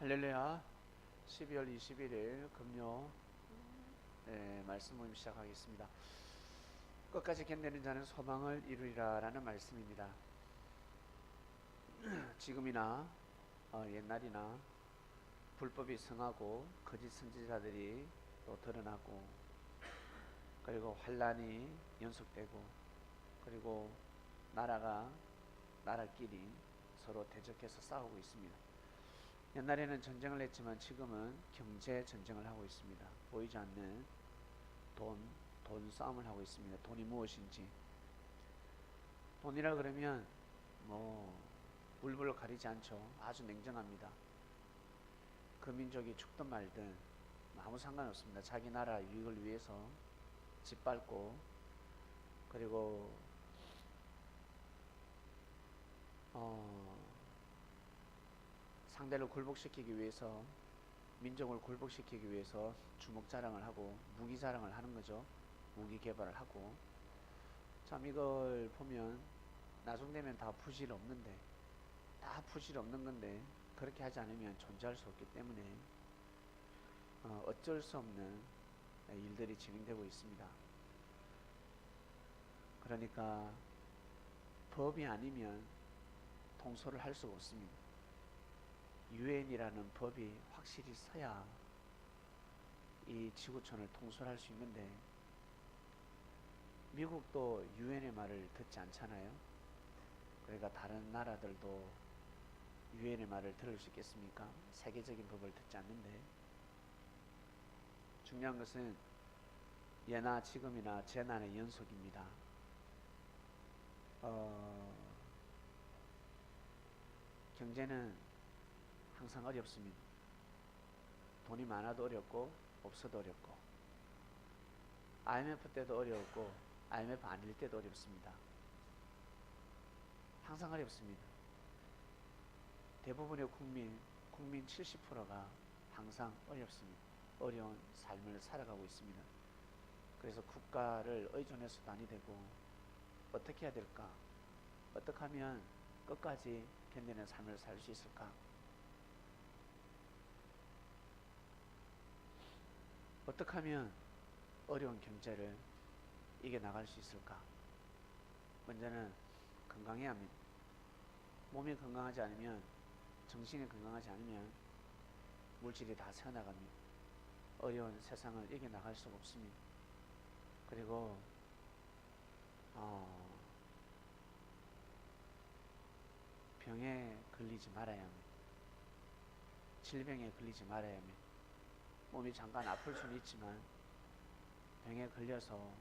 할렐루야. 12월 21일 금요 말씀 모임 시작하겠습니다. 끝까지 견디는 자는 소망을 이루리라 라는 말씀입니다. 지금이나 옛날이나 불법이 성하고 거짓 선지자들이 또 드러나고, 그리고 환란이 연속되고, 그리고 나라끼리 서로 대적해서 싸우고 있습니다. 옛날에는 전쟁을 했지만 지금은 경제 전쟁을 하고 있습니다. 보이지 않는 돈 싸움을 하고 있습니다. 돈이 무엇인지. 돈이라 그러면 물불 가리지 않죠. 아주 냉정합니다. 그 민족이 죽든 말든 아무 상관없습니다. 자기 나라 유익을 위해서 짓밟고, 그리고 상대를 굴복시키기 위해서, 민족을 굴복시키기 위해서 주먹 자랑을 하고 무기 자랑을 하는 거죠. 무기 개발을 하고. 참, 이걸 보면 나중 되면 다 부질없는 건데, 그렇게 하지 않으면 존재할 수 없기 때문에 어쩔 수 없는 일들이 진행되고 있습니다. 그러니까 법이 아니면 통솔을 할 수가 없습니다. 유엔이라는 법이 확실히 서야 이 지구촌을 통솔할 수 있는데, 미국도 유엔의 말을 듣지 않잖아요. 그러니까 다른 나라들도 유엔의 말을 들을 수 있겠습니까? 세계적인 법을 듣지 않는데. 중요한 것은 예나 지금이나 재난의 연속입니다. 경제는 항상 어렵습니다. 돈이 많아도 어렵고 없어도 어렵고, IMF 때도 어려웠고 IMF 아닐 때도 어렵습니다. 항상 어렵습니다. 대부분의 국민 70%가 항상 어렵습니다. 어려운 삶을 살아가고 있습니다. 그래서 국가를 의존해서도 아니 되고, 어떻게 해야 될까? 어떻게 하면 끝까지 견디는 삶을 살 수 있을까? 어떻게 하면 어려운 경제를 이겨나갈 수 있을까? 먼저는 건강해야 합니다. 몸이 건강하지 않으면, 정신이 건강하지 않으면 물질이 다 새어나갑니다. 어려운 세상을 이겨나갈 수가 없습니다. 그리고 병에 걸리지 말아야 합니다. 질병에 걸리지 말아야 합니다. 몸이 잠깐 아플 수는 있지만 병에 걸려서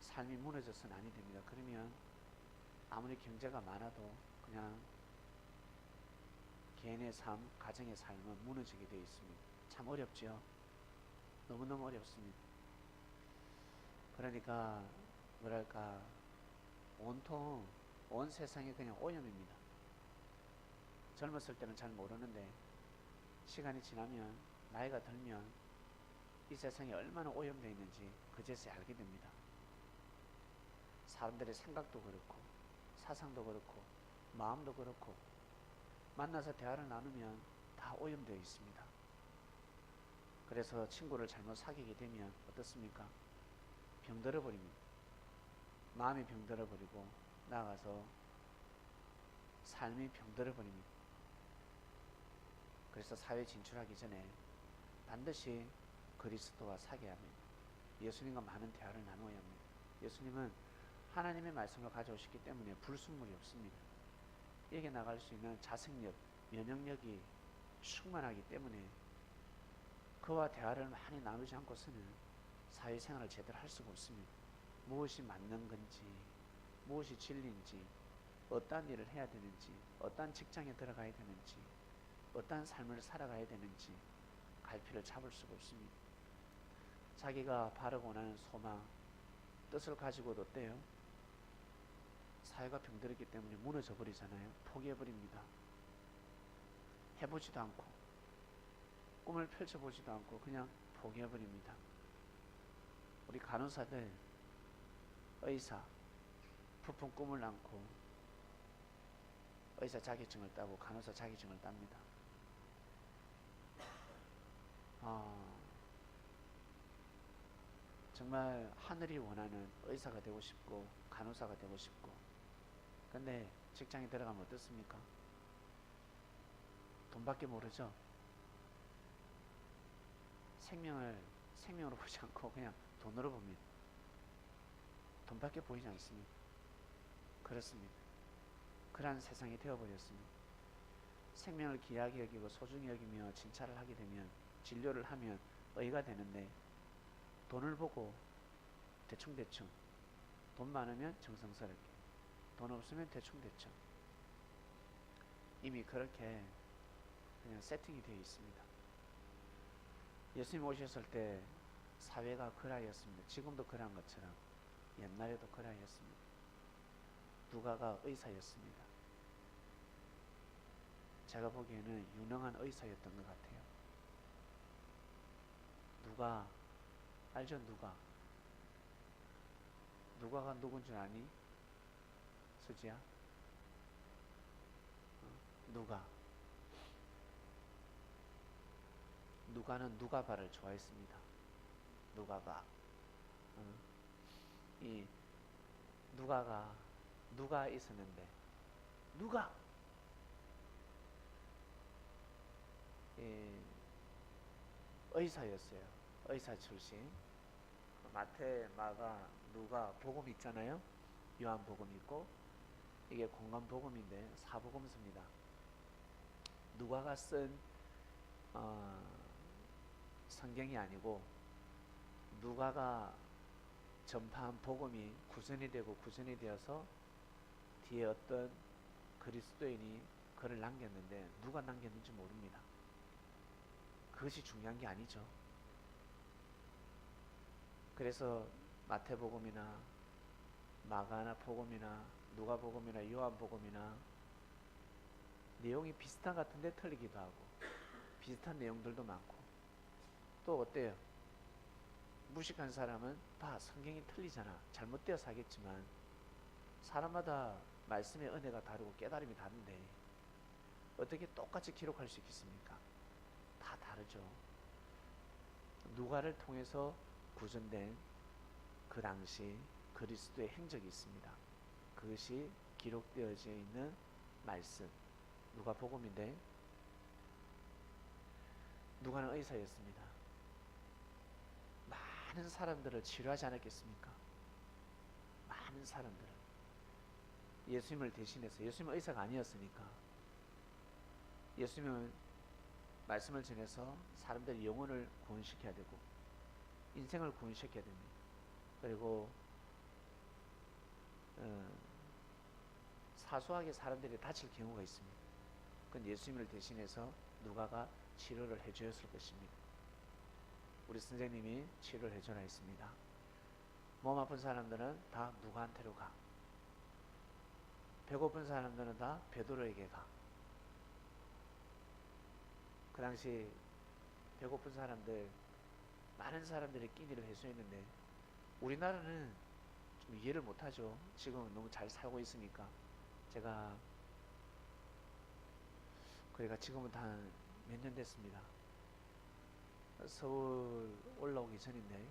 삶이 무너져서는 아니 됩니다. 그러면 아무리 경제가 많아도 그냥 개인의 삶, 가정의 삶은 무너지게 되어 있습니다. 참 어렵죠. 너무너무 어렵습니다. 그러니까 뭐랄까, 온통 온 세상이 그냥 오염입니다. 젊었을 때는 잘 모르는데 시간이 지나면, 나이가 들면 이 세상이 얼마나 오염되어 있는지 그제서야 알게 됩니다. 사람들의 생각도 그렇고 사상도 그렇고 마음도 그렇고, 만나서 대화를 나누면 다 오염되어 있습니다. 그래서 친구를 잘못 사귀게 되면 어떻습니까? 병들어 버립니다. 마음이 병들어 버리고, 나아가서 삶이 병들어 버립니다. 그래서 사회 진출하기 전에 반드시 그리스도와 사귀어야 합니다. 예수님과 많은 대화를 나누어야 합니다. 예수님은 하나님의 말씀을 가져오셨기 때문에 불순물이 없습니다. 이겨나갈 수 있는 자생력, 면역력이 충만하기 때문에 그와 대화를 많이 나누지 않고서는 사회생활을 제대로 할 수가 없습니다. 무엇이 맞는 건지, 무엇이 진리인지, 어떠한 일을 해야 되는지, 어떠한 직장에 들어가야 되는지, 어떠한 삶을 살아가야 되는지 갈피를 잡을 수가 없습니다. 자기가 바르고 원하는 소망, 뜻을 가지고도 어때요? 사회가 병들었기 때문에 무너져 버리잖아요. 포기해버립니다. 해보지도 않고, 꿈을 펼쳐보지도 않고 그냥 포기해버립니다. 우리 간호사들, 의사, 부푼 꿈을 안고 의사 자격증을 따고 간호사 자격증을 땁니다. 정말 하늘이 원하는 의사가 되고 싶고 간호사가 되고 싶고, 근데 직장에 들어가면 어떻습니까? 돈밖에 모르죠. 생명으로 보지 않고 그냥 돈으로 봅니다. 돈밖에 보이지 않습니다. 그렇습니다. 그러한 세상이 되어버렸습니다. 생명을 귀하게 여기고 소중히 여기며 진찰을 하게 되면, 진료를 하면 의가 되는데, 돈을 보고 대충대충, 돈 많으면 정성스럽게, 돈 없으면 대충대충, 이미 그렇게 그냥 세팅이 되어 있습니다. 예수님 오셨을 때 사회가 그라였습니다. 지금도 그런 것처럼 옛날에도 그라였습니다. 누가가 의사였습니다. 제가 보기에는 유능한 의사였던 것 같아요. 누가 알죠? 누가가 누군 줄 아니? 수지야? 누가는 누가바를 좋아했습니다. 누가바. 이 누가 있었는데, 누가 의사였어요. 의사 출신. 마태, 마가, 누가 복음 있잖아요. 요한 복음 있고, 이게 공간 복음인데 사복음서입니다. 누가가 쓴 성경이 아니고, 누가가 전파한 복음이 구전이 되어서 뒤에 어떤 그리스도인이 글을 남겼는데, 누가 남겼는지 모릅니다. 그것이 중요한 게 아니죠. 그래서 마태복음이나 마가나 복음이나 누가복음이나 요한복음이나 내용이 비슷한 것 같은데 틀리기도 하고, 비슷한 내용들도 많고, 또 어때요? 무식한 사람은 봐, 성경이 틀리잖아, 잘못되어서 하겠지만, 사람마다 말씀의 은혜가 다르고 깨달음이 다른데 어떻게 똑같이 기록할 수 있겠습니까? 다 다르죠. 누가를 통해서 구전된 그 당시 그리스도의 행적이 있습니다. 그것이 기록되어져 있는 말씀, 누가복음인데, 누가는 의사였습니다. 많은 사람들을 치료하지 않았겠습니까? 많은 사람들을. 예수님을 대신해서, 예수님은 의사가 아니었으니까, 예수님은 말씀을 전해서 사람들의 영혼을 구원시켜야 되고 인생을 구원시켜야 됩니다. 그리고 사소하게 사람들이 다칠 경우가 있습니다. 그건 예수님을 대신해서 누가가 치료를 해주었을 것입니다. 우리 선생님이 치료를 해주라 했습니다. 몸 아픈 사람들은 다 누가한테로 가. 배고픈 사람들은 다 베드로에게 가. 그 당시 배고픈 사람들, 많은 사람들이 끼니를 해소했는데, 우리나라는 좀 이해를 못하죠. 지금은 너무 잘 살고 있으니까. 그러니까 지금은 한 몇 년 됐습니다. 서울 올라오기 전인데,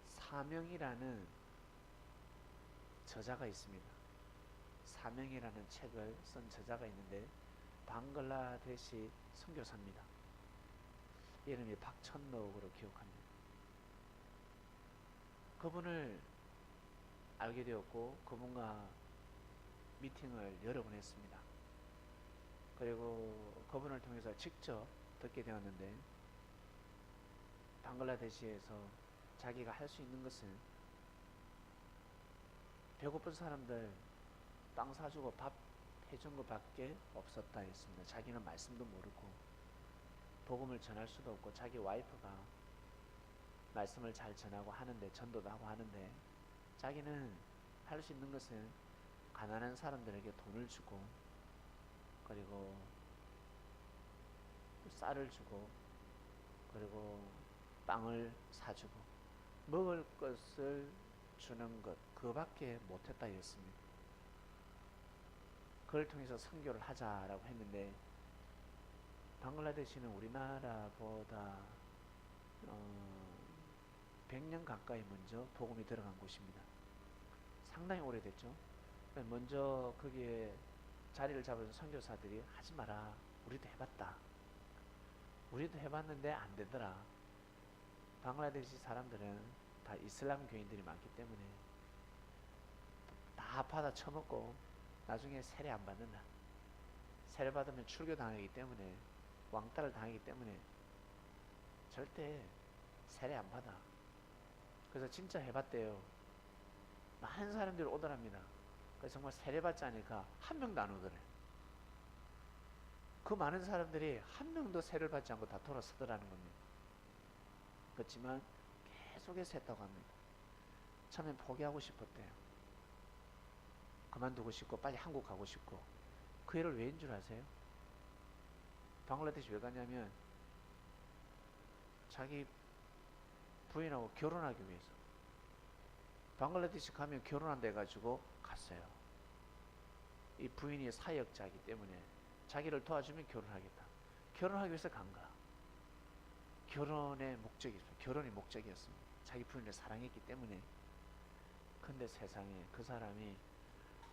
사명이라는 저자가 있습니다. 사명이라는 책을 쓴 저자가 있는데, 방글라데시 선교사입니다. 이름이 박천록으로 기억합니다. 그분을 알게 되었고, 그분과 미팅을 여러 번 했습니다. 그리고 그분을 통해서 직접 듣게 되었는데, 방글라데시에서 자기가 할 수 있는 것은 배고픈 사람들 빵 사주고 밥 해준 것밖에 없었다 했습니다. 자기는 말씀도 모르고 복음을 전할 수도 없고, 자기 와이프가 말씀을 잘 전하고 하는데, 전도도 하고 하는데, 자기는 할 수 있는 것은 가난한 사람들에게 돈을 주고, 그리고 쌀을 주고, 그리고 빵을 사주고, 먹을 것을 주는 것 그밖에 못했다 했습니다. 그걸 통해서 선교를 하자라고 했는데 방글라데시는 우리나라보다 100년 가까이 먼저 복음이 들어간 곳입니다. 상당히 오래됐죠. 먼저 거기에 자리를 잡은 선교사들이 하지 마라. 우리도 해봤다. 우리도 해봤는데 안 되더라. 방글라데시 사람들은 다 이슬람 교인들이 많기 때문에 다 받아 처먹고 나중에 세례 안 받는다. 세례 받으면 출교 당하기 때문에 왕따를 당하기 때문에 절대 세례 안 받아. 그래서 진짜 해봤대요. 많은 사람들이 오더랍니다. 그래서 정말 세례 받지 않으니까 한 명도 안 오더래. 그 많은 사람들이 한 명도 세례를 받지 않고 다 돌아서더라는 겁니다. 그렇지만 계속해서 했다고 합니다. 처음엔 포기하고 싶었대요. 그만두고 싶고 빨리 한국 가고 싶고. 그 일을 왜인 줄 아세요? 방글라데시 왜 가냐면 자기 부인하고 결혼하기 위해서. 방글라데시 가면 결혼한다 해가지고 갔어요. 이 부인이 사역자이기 때문에 자기를 도와주면 결혼하겠다. 결혼하기 위해서 간 거야. 결혼의 목적이 있어요. 결혼이 목적이었습니다. 자기 부인을 사랑했기 때문에. 근데 세상에 그 사람이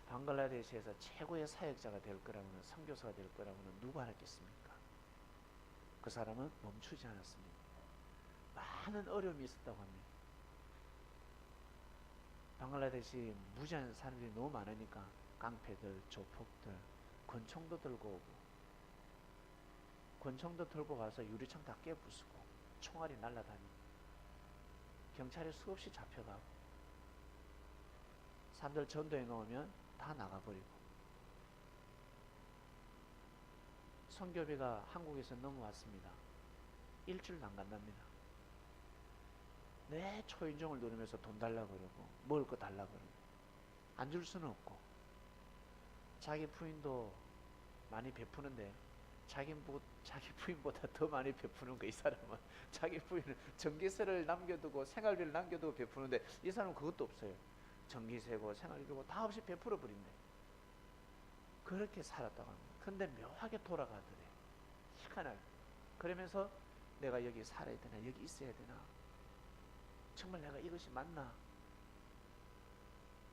방글라데시에서 최고의 사역자가 될 거라고는, 선교사가 될 거라고는 누가 알았겠습니까? 그 사람은 멈추지 않았습니다. 많은 어려움이 있었다고 합니다. 방글라데시 무지한 사람들이 너무 많으니까 깡패들, 조폭들, 권총도 들고 오고, 권총도 들고 와서 유리창 다 깨부수고 총알이 날아다니고 경찰이 수없이 잡혀가고 사람들 전도해 놓으면 다 나가버리고. 선교비가 한국에서 넘어왔습니다. 일주일도 안 간답니다. 내 초인종을 누르면서 돈 달라고 그러고 먹을 거 달라고 그러고 안 줄 수는 없고, 자기 부인도 많이 베푸는데 자기 부인보다 더 많이 베푸는 거. 이 사람은 자기 부인은 전기세를 남겨두고 생활비를 남겨두고 베푸는데 이 사람은 그것도 없어요. 전기세고 생활비고 다 없이 베풀어 버린대. 그렇게 살았다고 합니다. 근데 묘하게 돌아가더래. 희한하게. 그러면서 내가 여기 살아야 되나, 여기 있어야 되나, 정말 내가 이것이 맞나,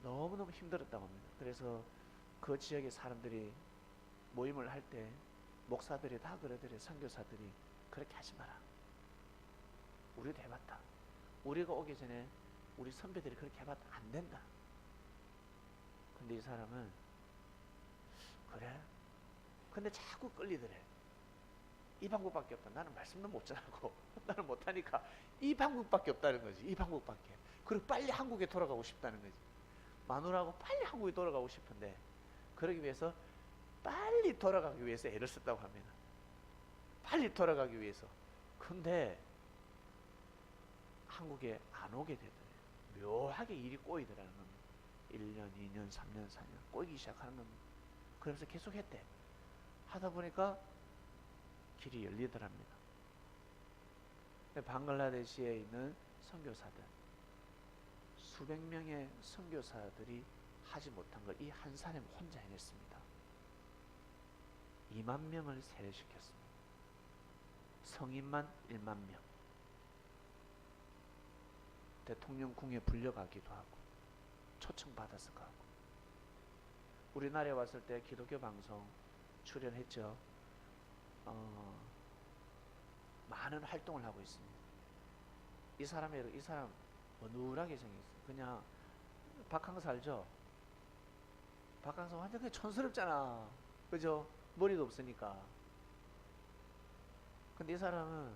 너무너무 힘들었다고 합니다. 그래서 그 지역의 사람들이 모임을 할 때 목사들이 다 그러더래. 선교사들이 그렇게 하지 마라. 우리도 해봤다. 우리가 오기 전에 우리 선배들이 그렇게 해봤다. 안 된다. 근데 이 사람은 그래? 근데 자꾸 끌리더래. 이 방법밖에 없다. 나는 말씀도 못 전하고 나는 못하니까 이 방법밖에 없다는 거지. 이 방법밖에. 그리고 빨리 한국에 돌아가고 싶다는 거지. 마누라하고 빨리 한국에 돌아가고 싶은데 그러기 위해서 빨리 돌아가기 위해서 애를 썼다고 합니다. 빨리 돌아가기 위해서. 근데 한국에 안 오게 되더래요. 묘하게 일이 꼬이더라는 겁니다. 1년, 2년, 3년, 4년 꼬이기 시작하는 겁니다. 그러면서 계속 했대. 하다 보니까 길이 열리더랍니다. 방글라데시에 있는 선교사들, 수백 명의 선교사들이 하지 못한 걸 이 한 사람이 혼자 해냈습니다. 2만 명을 세례시켰습니다. 성인만 1만 명. 대통령 궁에 불려가기도 하고 초청받아서 가고. 우리나라에 왔을 때 기독교 방송 출연했죠. 많은 활동을 하고 있습니다. 이 사람 어눌하게 생겼어요. 그냥 박항서 알죠? 박항서 완전 그냥 촌스럽잖아. 그죠? 머리도 없으니까. 근데 이 사람은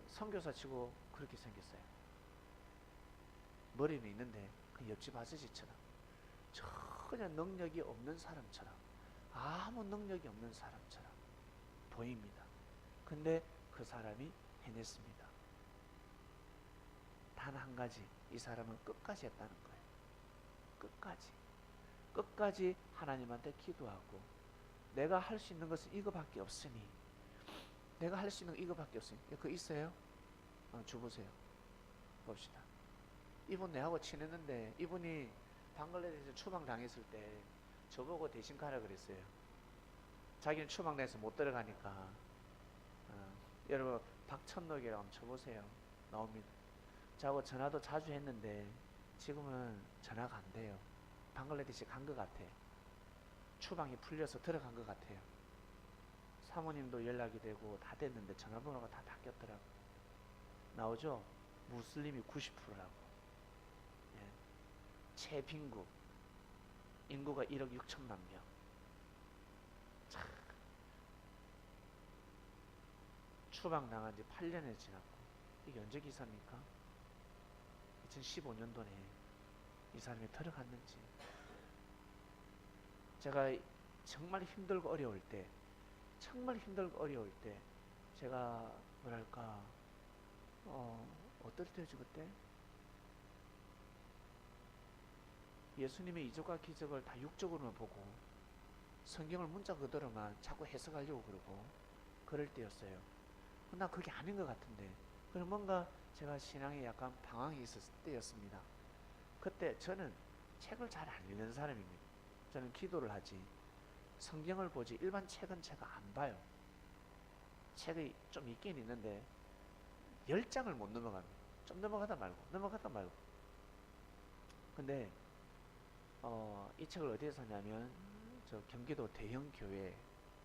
선교사 치고 그렇게 생겼어요. 머리는 있는데 그 옆집 아저씨처럼 전혀 능력이 없는 사람처럼, 아무 능력이 없는 사람처럼 보입니다. 근데 그 사람이 해냈습니다. 단 한 가지, 이 사람은 끝까지 했다는 거예요. 끝까지 하나님한테 기도하고, 내가 할 수 있는 것은 이거밖에 없으니, 내가 할 수 있는 거 이거밖에 없으니. 그거 있어요? 줘보세요. 봅시다. 이분 내하고 친했는데 이분이 방글라데시에서 추방당했을 때 저보고 대신 가라 그랬어요. 자기는 추방돼서 못 들어가니까. 여러분 박천록이라고 한번 쳐보세요. 나옵니다. 저하고 전화도 자주 했는데 지금은 전화가 안 돼요. 방글라데시 간 것 같아. 추방이 풀려서 들어간 것 같아요. 사모님도 연락이 되고 다 됐는데 전화번호가 다 바뀌었더라고. 나오죠? 무슬림이 90%라고. 예. 최빈국 인구가 1억 6천만 명. 참. 추방당한 지 8년이 지났고 이게 언제 기사입니까? 2015년도에 이 사람이 들어갔는지. 제가 정말 힘들고 어려울 때 제가 뭐랄까 어떨 때지 그때? 예수님의 이적과 기적을 다 육적으로만 보고 성경을 문자 그대로만 자꾸 해석하려고 그러고 그럴 때였어요. 나 그게 아닌 것 같은데. 그럼 뭔가 제가 신앙에 약간 방황이 있었을 때였습니다. 그때 저는 책을 잘 안 읽는 사람입니다. 저는 기도를 하지 성경을 보지 일반 책은 제가 안 봐요. 책이 좀 있긴 있는데 10장을 못 넘어갑니다. 좀 넘어가다 말고. 근데 이 책을 어디에 샀냐면 저 경기도 대형 교회에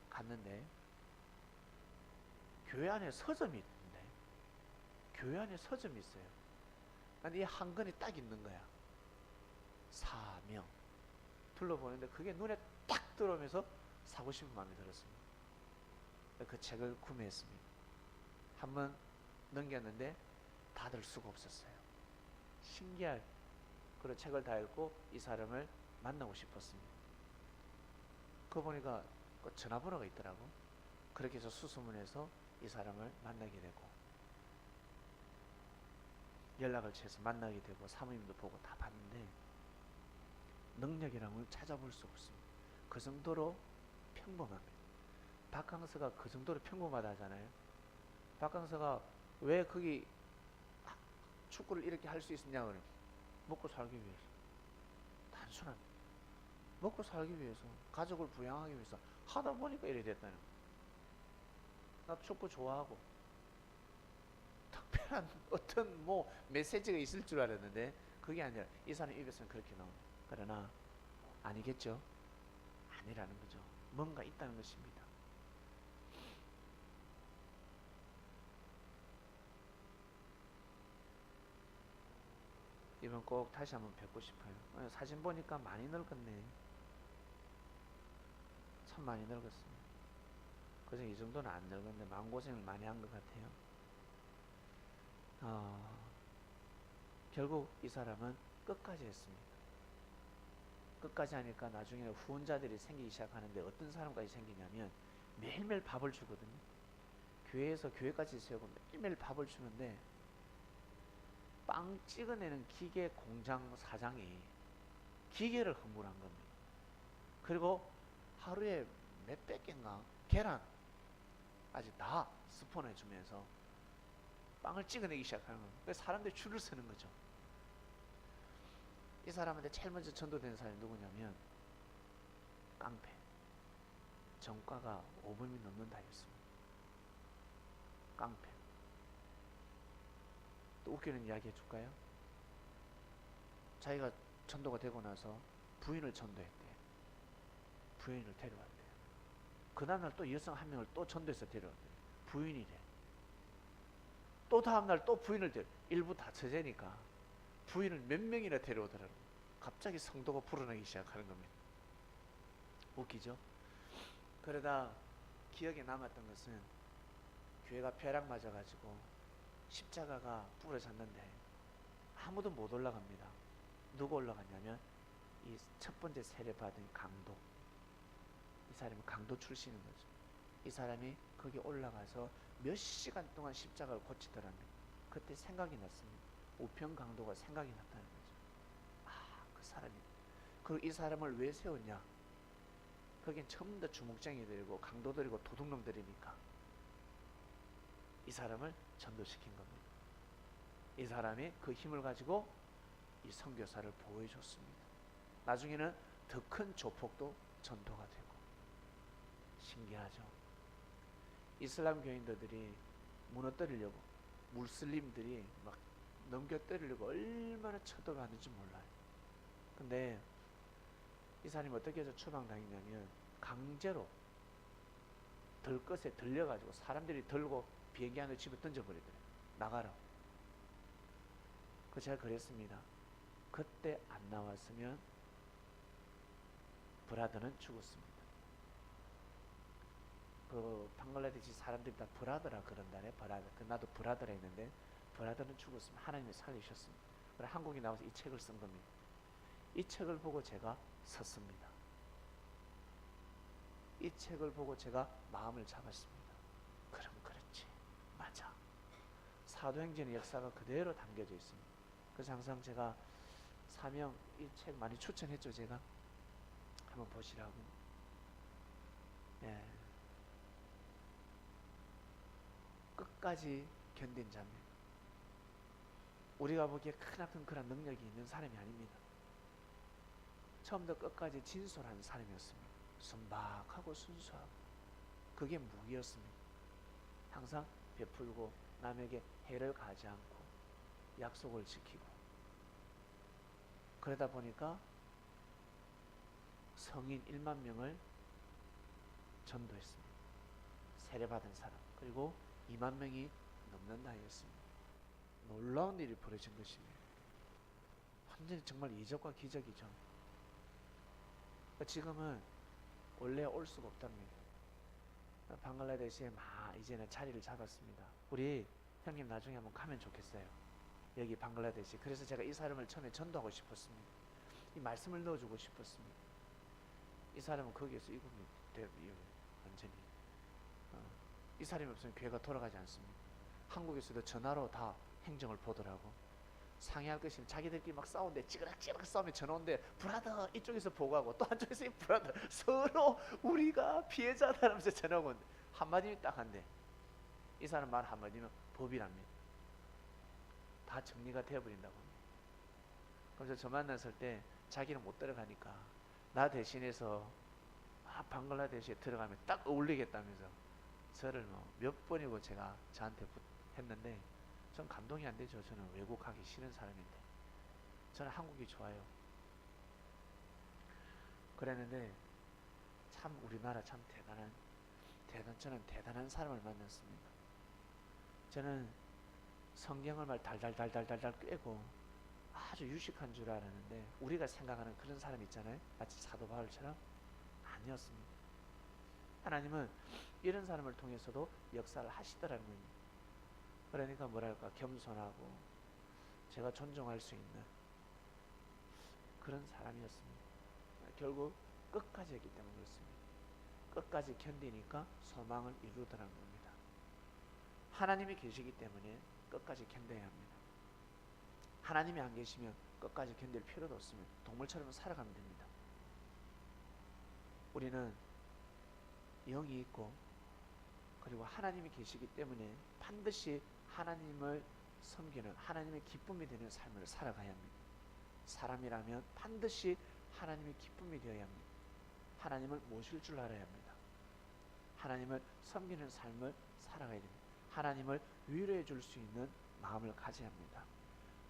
갔는데 교회 안에 서점이 있는데 교회 안에 서점이 있어요. 근데 이 한 권이 딱 있는 거야. 사명. 둘러보는데 그게 눈에 딱 들어오면서 사고 싶은 마음이 들었습니다. 그 책을 구매했습니다. 한번 넘겼는데 닫을 수가 없었어요. 신기할 그런 책을 다 읽고 이 사람을 만나고 싶었습니다. 그거 보니까 전화번호가 있더라고. 그렇게 해서 수소문해서 이 사람을 만나게 되고 연락을 취해서 만나게 되고 사모님도 보고 다 봤는데 능력이라는 걸 찾아볼 수 없습니다. 그 정도로 평범합니다. 박항서가 그 정도로 평범하다 하잖아요. 박항서가 왜 거기 축구를 이렇게 할 수 있었냐고 그래요. 먹고 살기 위해서. 단순한 먹고 살기 위해서, 가족을 부양하기 위해서 하다 보니까 이래 됐다는 거예요. 나 축구 좋아하고 특별한 어떤 뭐 메시지가 있을 줄 알았는데 그게 아니라 이 사람 입에서는 그렇게 나옵니다. 그러나 아니겠죠? 아니라는 거죠. 뭔가 있다는 것입니다. 이번 꼭 다시 한번 뵙고 싶어요. 사진 보니까 많이 늙었네. 참 많이 늙었습니다. 그래서 이 정도는 안 늙었는데 마음고생을 많이 한 것 같아요. 결국 이 사람은 끝까지 했습니다. 끝까지 하니까 나중에는 후원자들이 생기기 시작하는데 어떤 사람까지 생기냐면 매일매일 밥을 주거든요. 교회에서 교회까지 세우고 매일매일 밥을 주는데 빵 찍어내는 기계 공장 사장이 기계를 허물한 겁니다. 그리고 하루에 몇백 개인가 계란 아직 다 스폰해 주면서 빵을 찍어내기 시작하는 겁니다. 그래서 사람들이 줄을 서는 거죠. 이 사람한테 제일 먼저 전도된 사람이 누구냐면 깡패. 전과가 5범이 넘는다였습니다. 깡패. 또 웃기는 이야기 해줄까요? 자기가 전도가 되고 나서 부인을 전도했대요. 부인을 데려왔대요. 그 다음날 또 여성 한 명을 또 전도해서 데려왔대요. 부인이래. 또 다음날 또 부인을 일부 다 처제니까 부인을 몇 명이나 데려오더라고요. 갑자기 성도가 불어나기 시작하는 겁니다. 웃기죠? 그러다 기억에 남았던 것은 교회가 벼락 맞아가지고 십자가가 부러졌는데 아무도 못 올라갑니다. 누가 올라갔냐면 이 첫 번째 세례받은 강도. 이 사람이 강도 출신인 거죠. 이 사람이 거기 올라가서 몇 시간 동안 십자가를 고치더랍니다. 그때 생각이 났습니다. 우편 강도가 생각이 났다는 거죠. 그 사람이. 그리고 이 사람을 왜 세웠냐? 거긴 전부 다 주목쟁이들이고 강도들이고 도둑놈들이니까 이 사람을 전도시킨 겁니다. 이 사람이 그 힘을 가지고 이 선교사를 보호해 줬습니다. 나중에는 더 큰 조폭도 전도가 되고. 신기하죠. 이슬람 교인들이 무너뜨리려고 무슬림들이 막 넘겨뜨리려고 얼마나 쳐도를 하는지 몰라요. 근데 이 사람이 어떻게 해서 추방당했냐면 강제로 들것에 들려가지고 사람들이 들고 비행기 안에 집에 던져버리더래요. 나가라. 그 제가 그랬습니다. 그때 안 나왔으면 브라더는 죽었습니다. 그 방글라데시 사람들이 다 브라더라 그런다네. 브라더. 나도 브라더라 했는데 브라더는 죽었습니다. 하나님이 살리셨습니다. 그래 한국에 나와서 이 책을 쓴 겁니다. 이 책을 보고 제가 섰습니다. 이 책을 보고 제가 마음을 잡았습니다. 그럼 그렇지. 맞아. 사도행전의 역사가 그대로 담겨져 있습니다. 그래서 항상 제가 사명 이 책 많이 추천했죠. 제가 한번 보시라고. 예. 끝까지 견딘 자입니다. 우리가 보기에 크나큰 그런 능력이 있는 사람이 아닙니다. 처음부터 끝까지 진솔한 사람이었습니다. 순박하고 순수하고 그게 무기였습니다. 항상 베풀고 남에게 해를 가하지 않고 약속을 지키고 그러다 보니까 성인 1만 명을 전도했습니다. 세례받은 사람 그리고 2만 명이 넘는 나이였습니다. 놀라운 일이 벌어진 것입니다. 완전히 정말 이적과 기적이죠. 지금은 원래 올 수가 없답니다. 방글라데시에 이제는 자리를 잡았습니다. 우리 형님 나중에 한번 가면 좋겠어요. 여기 방글라데시. 그래서 제가 이 사람을 처음에 전도하고 싶었습니다. 이 말씀을 넣어주고 싶었습니다. 이 사람은 거기에서 이국이 완전히 이 사람이 없으면 교회가 돌아가지 않습니다. 한국에서도 전화로 다 행정을 보더라고. 상의할 것이면 자기들끼리 막 싸우는데 찌그락찌그락 싸우면 전화 오는데 브라더 이쪽에서 보고하고 또 한쪽에서 이 브라더 서로 우리가 피해자다 하면서 전화 오는데 한마디면 딱 한대. 이 사람 말 한마디면 법이랍니다. 다 정리가 되어버린다고 합니다. 그래서 저 만났을 때 자기는 못 들어가니까 나 대신해서 방글라데시에 들어가면 딱 어울리겠다면서 저를 몇 번이고 제가 저한테 했는데 전 감동이 안 되죠. 저는 외국 가기 싫은 사람인데 저는 한국이 좋아요. 그랬는데 참 우리나라 참 저는 대단한 사람을 만났습니다. 저는 성경을 말 달달달달달달 꿰고 아주 유식한 줄 알았는데 우리가 생각하는 그런 사람 있잖아요. 마치 사도 바울처럼 아니었습니다. 하나님은 이런 사람을 통해서도 역사를 하시더라는 겁니다. 그러니까 뭐랄까 겸손하고 제가 존중할 수 있는 그런 사람이었습니다. 결국 끝까지 했기 때문에 그렇습니다. 끝까지 견디니까 소망을 이루더라는 겁니다. 하나님이 계시기 때문에 끝까지 견뎌야 합니다. 하나님이 안 계시면 끝까지 견딜 필요도 없습니다. 동물처럼 살아가면 됩니다. 우리는 영이 있고 그리고 하나님이 계시기 때문에 반드시 하나님을 섬기는 하나님의 기쁨이 되는 삶을 살아가야 합니다. 사람이라면 반드시 하나님의 기쁨이 되어야 합니다. 하나님을 모실 줄 알아야 합니다. 하나님을 섬기는 삶을 살아가야 됩니다. 하나님을 위로해 줄 수 있는 마음을 가져야 합니다.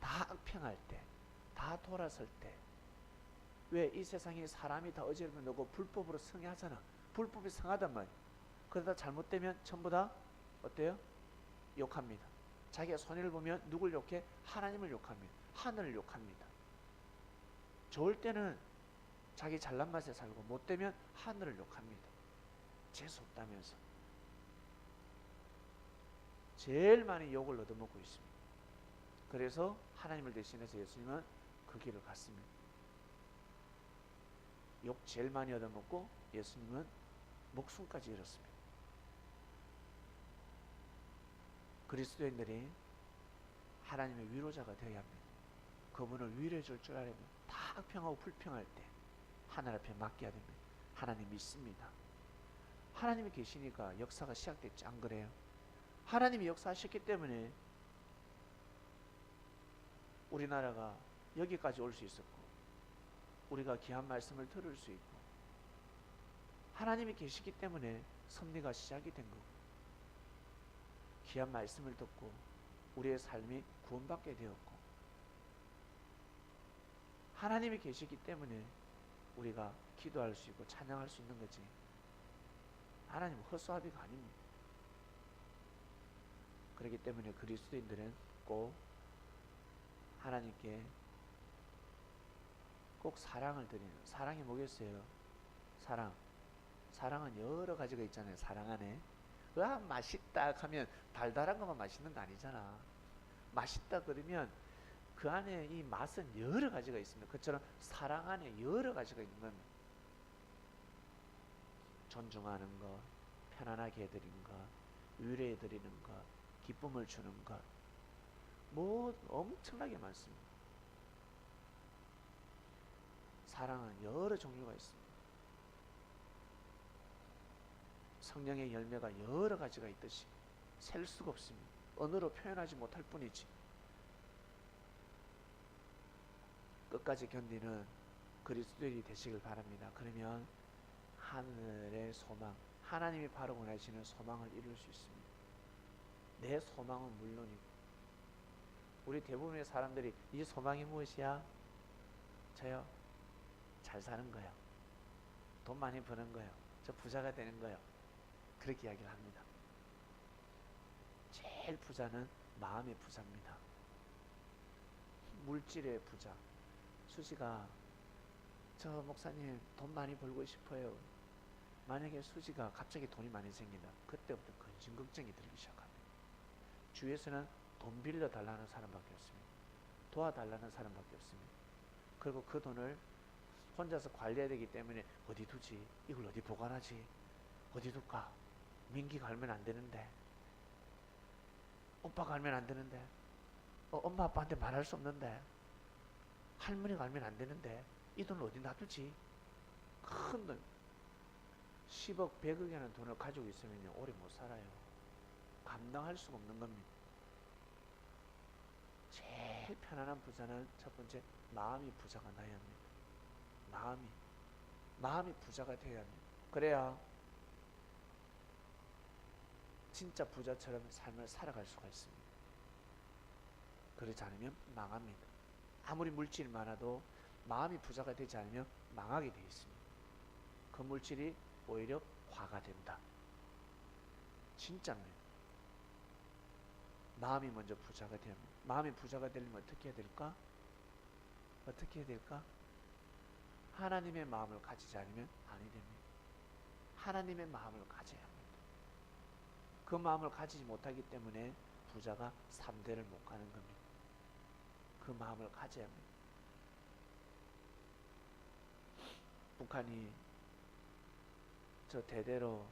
다 악평할 때, 다 돌아설 때, 왜 이 세상에 사람이 다 어지럽게 너고 불법으로 성행하잖아. 불법이 성하단 말이야. 그러다 잘못되면 전부 다 어때요? 욕합니다. 자기가 손해를 보면 누굴 욕해? 하나님을 욕합니다. 하늘을 욕합니다. 좋을 때는 자기 잘난 맛에 살고 못되면 하늘을 욕합니다. 재수 없다면서. 제일 많이 욕을 얻어먹고 있습니다. 그래서 하나님을 대신해서 예수님은 그 길을 갔습니다. 욕 제일 많이 얻어먹고 예수님은 목숨까지 잃었습니다. 그리스도인들이 하나님의 위로자가 되어야 합니다. 그분을 위로해 줄 줄 알면 다 악평하고 불평할 때 하늘 앞에 맡겨야 됩니다. 하나님 믿습니다. 하나님이 계시니까 역사가 시작됐지 안 그래요? 하나님이 역사하셨기 때문에 우리나라가 여기까지 올 수 있었고 우리가 귀한 말씀을 들을 수 있고 하나님이 계시기 때문에 섭리가 시작이 된 거고 귀한 말씀을 듣고 우리의 삶이 구원받게 되었고 하나님이 계시기 때문에 우리가 기도할 수 있고 찬양할 수 있는 거지 하나님은 허수아비가 아닙니다. 그렇기 때문에 그리스도인들은 꼭 하나님께 꼭 사랑을 드리는 사랑이 뭐겠어요? 사랑은 여러 가지가 있잖아요. 사랑 안에 와 맛있다 하면 달달한 것만 맛있는 거 아니잖아. 맛있다 그러면 그 안에 이 맛은 여러 가지가 있습니다. 그처럼 사랑 안에 여러 가지가 있는 겁니다. 존중하는 것, 편안하게 해드리는 것, 위로해드리는 것, 기쁨을 주는 것, 뭐 엄청나게 많습니다. 사랑은 여러 종류가 있습니다. 성령의 열매가 여러 가지가 있듯이 셀 수가 없습니다. 언어로 표현하지 못할 뿐이지. 끝까지 견디는 그리스도인이 되시길 바랍니다. 그러면 하늘의 소망, 하나님이 바로 원하시는 소망을 이룰 수 있습니다. 내 소망은 물론이고 우리 대부분의 사람들이 이 소망이 무엇이야? 저요? 잘 사는 거요. 돈 많이 버는 거요. 저 부자가 되는 거요. 그렇게 이야기를 합니다. 제일 부자는 마음의 부자입니다. 물질의 부자. 수지가 저 목사님 돈 많이 벌고 싶어요. 만약에 수지가 갑자기 돈이 많이 생긴다. 그때부터 근심걱정이 들기 시작합니다. 주위에서는 돈 빌려 달라는 사람밖에 없습니다. 도와달라는 사람밖에 없습니다. 그리고 그 돈을 혼자서 관리해야 되기 때문에 어디 두지? 이걸 어디 보관하지? 어디 둘까? 민기가 알면 안 되는데, 오빠가 알면 안 되는데, 엄마 아빠한테 말할 수 없는데, 할머니가 알면 안 되는데, 이 돈을 어디 놔두지? 큰 돈, 10억, 100억이라는 돈을 가지고 있으면 오래 못 살아요. 감당할 수가 없는 겁니다. 제일 편안한 부자는 첫 번째, 마음이 부자가 나야 합니다. 마음이 부자가 되어야 합니다. 그래야 진짜 부자처럼 삶을 살아갈 수가 있습니다. 그렇지 않으면 망합니다. 아무리 물질이 많아도 마음이 부자가 되지 않으면 망하게 되어 있습니다. 그 물질이 오히려 화가 된다. 진짜입니다. 마음이 먼저 부자가 되면 마음이 부자가 되려면 어떻게 해야 될까? 어떻게 해야 될까? 하나님의 마음을 가지지 않으면 아니 됩니다. 하나님의 마음을 가져야 합니다. 그 마음을 가지지 못하기 때문에 부자가 3대를 못 가는 겁니다. 그 마음을 가져야 합니다. 북한이 저 대대로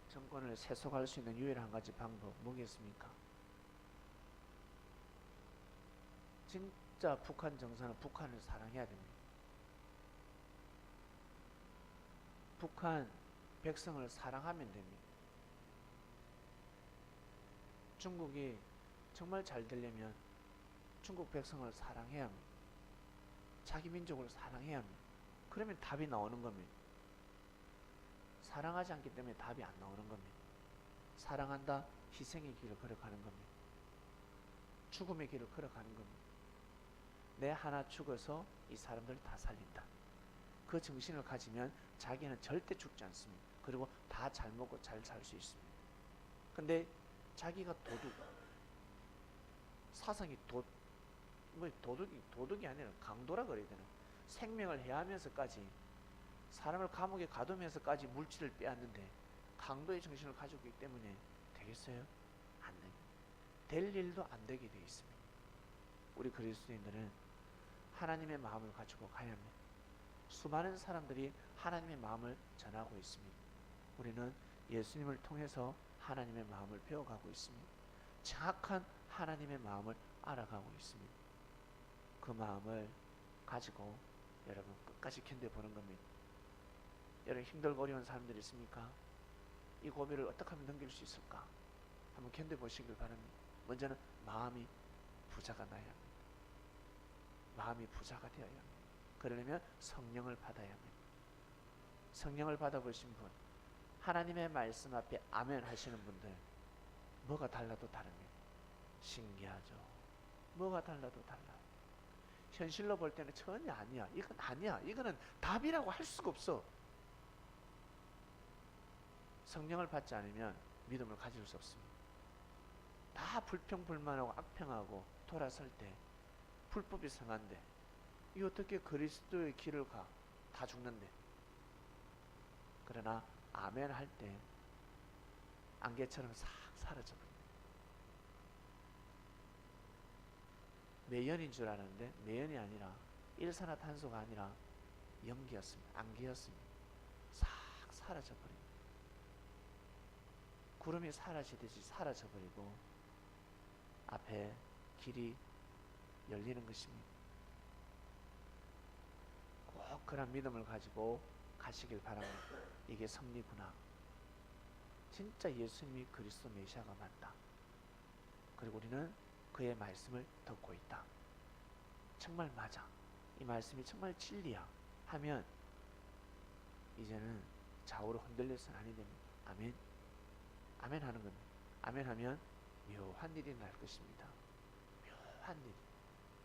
정권을 세속할 수 있는 유일한 한 가지 방법 뭐겠습니까? 진짜 북한 정서는 북한을 사랑해야 됩니다. 북한 백성을 사랑하면 됩니다. 중국이 정말 잘 되려면 중국 백성을 사랑해야 합니다. 자기 민족을 사랑해야 합니다. 그러면 답이 나오는 겁니다. 사랑하지 않기 때문에 답이 안 나오는 겁니다. 사랑한다, 희생의 길을 걸어가는 겁니다. 죽음의 길을 걸어가는 겁니다. 내 하나 죽어서 이 사람들을 다 살린다. 그 정신을 가지면 자기는 절대 죽지 않습니다. 그리고 다 잘 먹고 잘 살 수 있습니다. 근데 자기가 사상이 도둑이 아니라 강도라 그래야 되나? 생명을 해하면서까지 사람을 감옥에 가두면서까지 물질을 빼앗는데 강도의 정신을 가지고 있기 때문에 되겠어요? 안 됩니다. 될 일도 안 되게 되어 있습니다. 우리 그리스도인들은 하나님의 마음을 가지고 가야 합니다. 수많은 사람들이 하나님의 마음을 전하고 있습니다. 우리는 예수님을 통해서 하나님의 마음을 배워가고 있습니다. 정확한 하나님의 마음을 알아가고 있습니다. 그 마음을 가지고 여러분 끝까지 견뎌보는 겁니다. 여러분 힘들고 어려운 사람들이 있습니까? 이 고비를 어떻게 하면 넘길 수 있을까? 한번 견뎌보시길 바랍니다. 먼저는 마음이 부자가 나야 합니다. 마음이 부자가 되어야 합니다. 그러려면 성령을 받아야 합니다. 성령을 받아보신 분, 하나님의 말씀 앞에 아멘 하시는 분들, 뭐가 달라도 다릅니다. 신기하죠. 뭐가 달라도 달라요. 현실로 볼 때는 전혀 아니야. 이건 아니야. 이거는 답이라고 할 수가 없어. 성령을 받지 않으면 믿음을 가질 수 없습니다. 다 불평불만하고 악평하고 돌아설 때 불법이 성한데 이 어떻게 그리스도의 길을 가? 다 죽는데. 그러나 아멘 할 때 안개처럼 싹 사라져버립니다. 매연인 줄 알았는데 매연이 아니라 일산화탄소가 아니라 연기였습니다. 안개였습니다. 싹 사라져버립니다. 구름이 사라지듯이 사라져버리고 앞에 길이 열리는 것입니다. 꼭 그런 믿음을 가지고 가시길 바랍니다. 이게 섭리구나. 진짜 예수님이 그리스도 메시아가 맞다. 그리고 우리는 그의 말씀을 듣고 있다. 정말 맞아. 이 말씀이 정말 진리야. 하면 이제는 좌우로 흔들려서는 아니 됩니다. 아멘. 아멘 하는 겁니다. 아멘 하면 묘한 일이 날 것입니다. 묘한 일.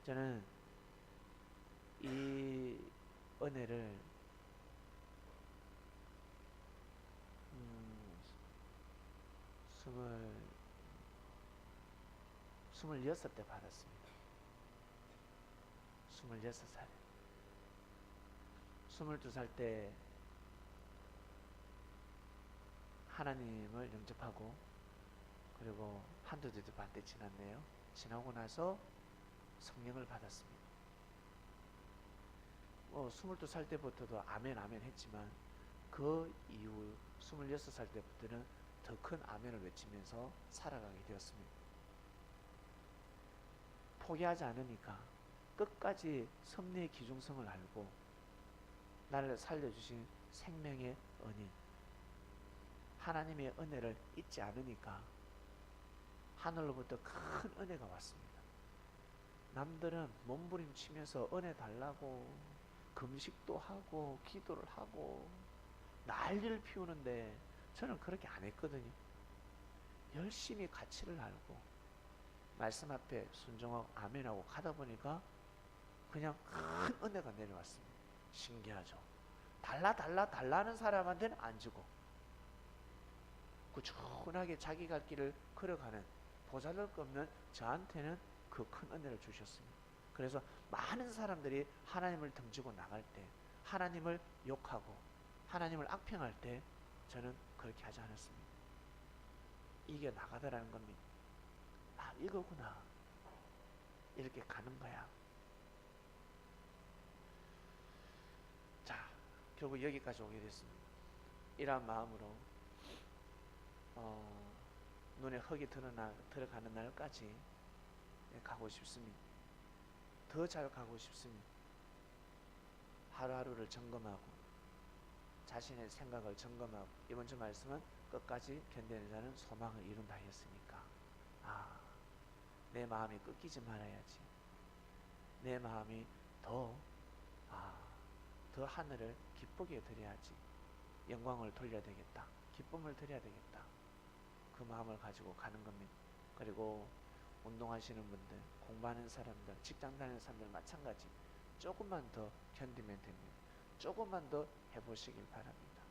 저는 이 은혜를 26때 받았습니다. 26살. 22살 때 하나님을 영접하고 그리고 한두 달도 반대 지났네요. 지나고 나서 성령을 받았습니다. 22살 때부터도 아멘 아멘 했지만 그 이후 26살 때부터는 더 큰 아멘을 외치면서 살아가게 되었습니다. 포기하지 않으니까 끝까지 섭리의 기중성을 알고 나를 살려주신 생명의 은인 하나님의 은혜를 잊지 않으니까 하늘로부터 큰 은혜가 왔습니다. 남들은 몸부림치면서 은혜 달라고 금식도 하고 기도를 하고 난리를 피우는데 저는 그렇게 안 했거든요. 열심히 가치를 알고 말씀 앞에 순종하고 아멘하고 가다 보니까 그냥 큰 은혜가 내려왔습니다. 신기하죠. 달라는 사람한테는 안 주고 꾸준하게 자기 갈 길을 걸어가는 보잘것 없는 저한테는 그 큰 은혜를 주셨습니다. 그래서 많은 사람들이 하나님을 등지고 나갈 때 하나님을 욕하고 하나님을 악평할 때 저는 그렇게 하지 않았습니다. 이게 나가더라는 겁니다. 아, 이거구나. 이렇게 가는 거야. 자, 결국 여기까지 오게 됐습니다. 이러한 마음으로 눈에 흙이 들어가는 날까지 가고 싶습니다. 더 잘 가고 싶습니다. 하루하루를 점검하고 자신의 생각을 점검하고 이번 주 말씀은 끝까지 견디는 자는 소망을 이룬다 했으니까 내 마음이 꺾이지 말아야지. 내 마음이 더 하늘을 기쁘게 드려야지. 영광을 돌려야 되겠다. 기쁨을 드려야 되겠다. 그 마음을 가지고 가는 겁니다. 그리고 운동하시는 분들, 공부하는 사람들, 직장 다니는 사람들 마찬가지. 조금만 더 견디면 됩니다. 조금만 더 해보시길 바랍니다.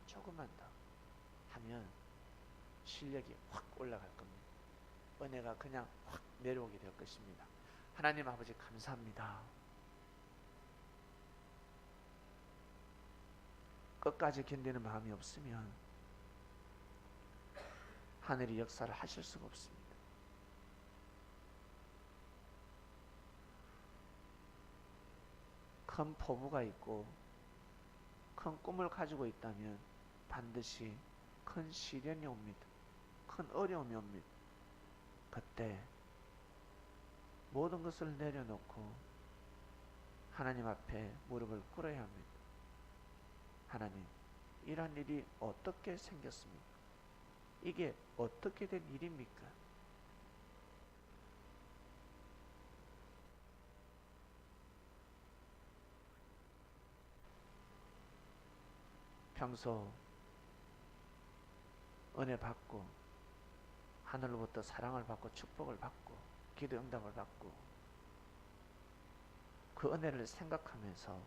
조금만 더 하면 실력이 확 올라갈 겁니다. 은혜가 그냥 확 내려오게 될 것입니다. 하나님 아버지 감사합니다. 끝까지 견디는 마음이 없으면 하늘이 역사를 하실 수가 없습니다. 큰 포부가 있고 큰 꿈을 가지고 있다면 반드시 큰 시련이 옵니다. 큰 어려움이 옵니다. 그때 모든 것을 내려놓고 하나님 앞에 무릎을 꿇어야 합니다. 하나님, 이런 일이 어떻게 생겼습니까? 이게 어떻게 된 일입니까? 평소 은혜 받고 하늘로부터 사랑을 받고 축복을 받고 기도 응답을 받고 그 은혜를 생각하면서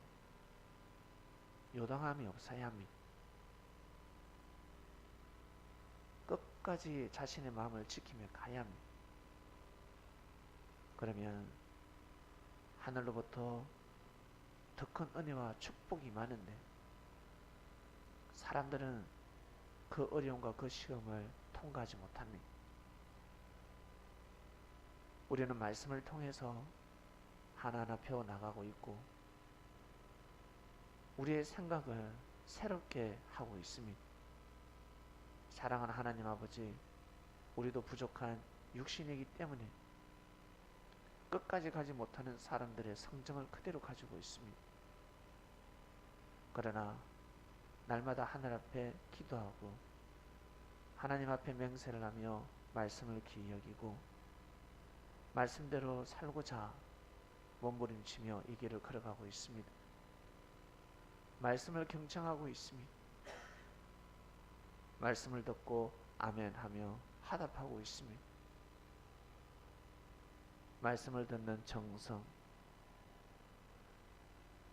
요동함이 없어야 합니다. 끝까지 자신의 마음을 지키며 가야 합니다. 그러면 하늘로부터 더 큰 은혜와 축복이 많은데 사람들은 그 어려움과 그 시험을 통과하지 못합니다. 우리는 말씀을 통해서 하나하나 배워나가고 있고 우리의 생각을 새롭게 하고 있습니다. 사랑하는 하나님 아버지, 우리도 부족한 육신이기 때문에 끝까지 가지 못하는 사람들의 성정을 그대로 가지고 있습니다. 그러나 날마다 하늘 앞에 기도하고 하나님 앞에 맹세를 하며 말씀을 귀히 여기고 말씀대로 살고자 몸부림치며 이 길을 걸어가고 있습니다. 말씀을 경청하고 있습니다. 말씀을 듣고 아멘하며 화답하고 있습니다. 말씀을 듣는 정성,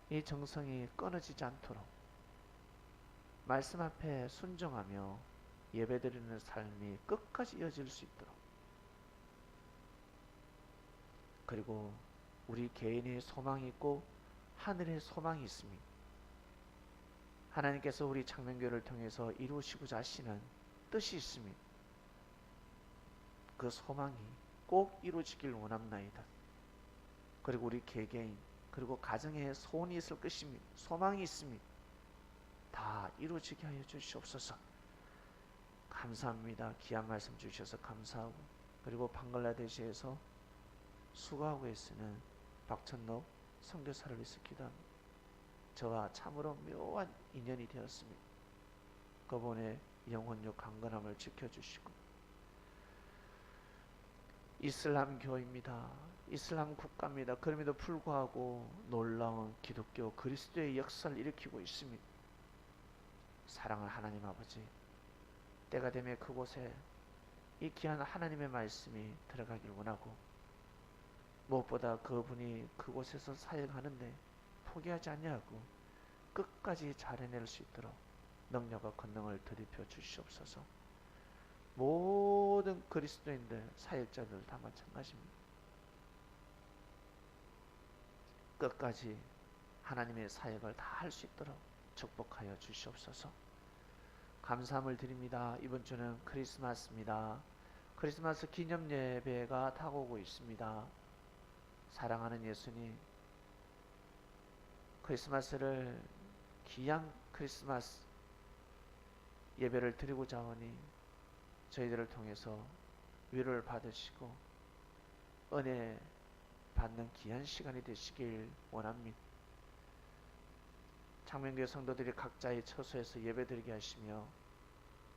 이 정성이 끊어지지 않도록 말씀 앞에 순종하며 예배드리는 삶이 끝까지 이어질 수 있도록, 그리고 우리 개인의 소망이 있고 하늘의 소망이 있습니다. 하나님께서 우리 창명교회를 통해서 이루시고자 하시는 뜻이 있습니다. 그 소망이 꼭 이루어지길 원합나이다. 그리고 우리 개개인 그리고 가정에 소원이 있을 것입니다. 소망이 있습니다. 다 이루어지게 하여 주시옵소서. 감사합니다. 귀한 말씀 주셔서 감사하고, 그리고 방글라데시에서 수고하고 있는 박천록 선교사를 위해서 기도합니다. 저와 참으로 묘한 인연이 되었습니다. 그분의 영혼력 강건함을 지켜주시고, 이슬람 교입니다. 이슬람 국가입니다. 그럼에도 불구하고 놀라운 기독교 그리스도의 역사를 일으키고 있습니다. 사랑하는 하나님 아버지, 때가 되면 그곳에 이 귀한 하나님의 말씀이 들어가길 원하고, 무엇보다 그분이 그곳에서 사역하는데 포기하지 않냐고 끝까지 잘 해낼 수 있도록 능력과 권능을 들이켜 주시옵소서. 모든 그리스도인들, 사역자들 다 마찬가지입니다. 끝까지 하나님의 사역을 다 할 수 있도록 축복하여 주시옵소서. 감사함을 드립니다. 이번 주는 크리스마스입니다. 크리스마스 기념 예배가 다가오고 있습니다. 사랑하는 예수님, 크리스마스를 귀한 크리스마스 예배를 드리고자 하니 저희들을 통해서 위로를 받으시고 은혜 받는 귀한 시간이 되시길 원합니다. 창명교회 성도들이 각자의 처소에서 예배드리게 하시며,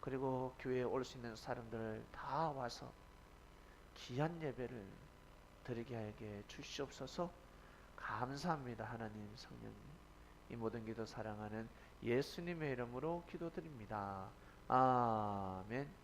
그리고 교회에 올 수 있는 사람들을 다 와서 귀한 예배를 드리게 하게 주시옵소서. 감사합니다. 하나님, 성령님, 이 모든 기도 사랑하는 예수님의 이름으로 기도드립니다. 아멘.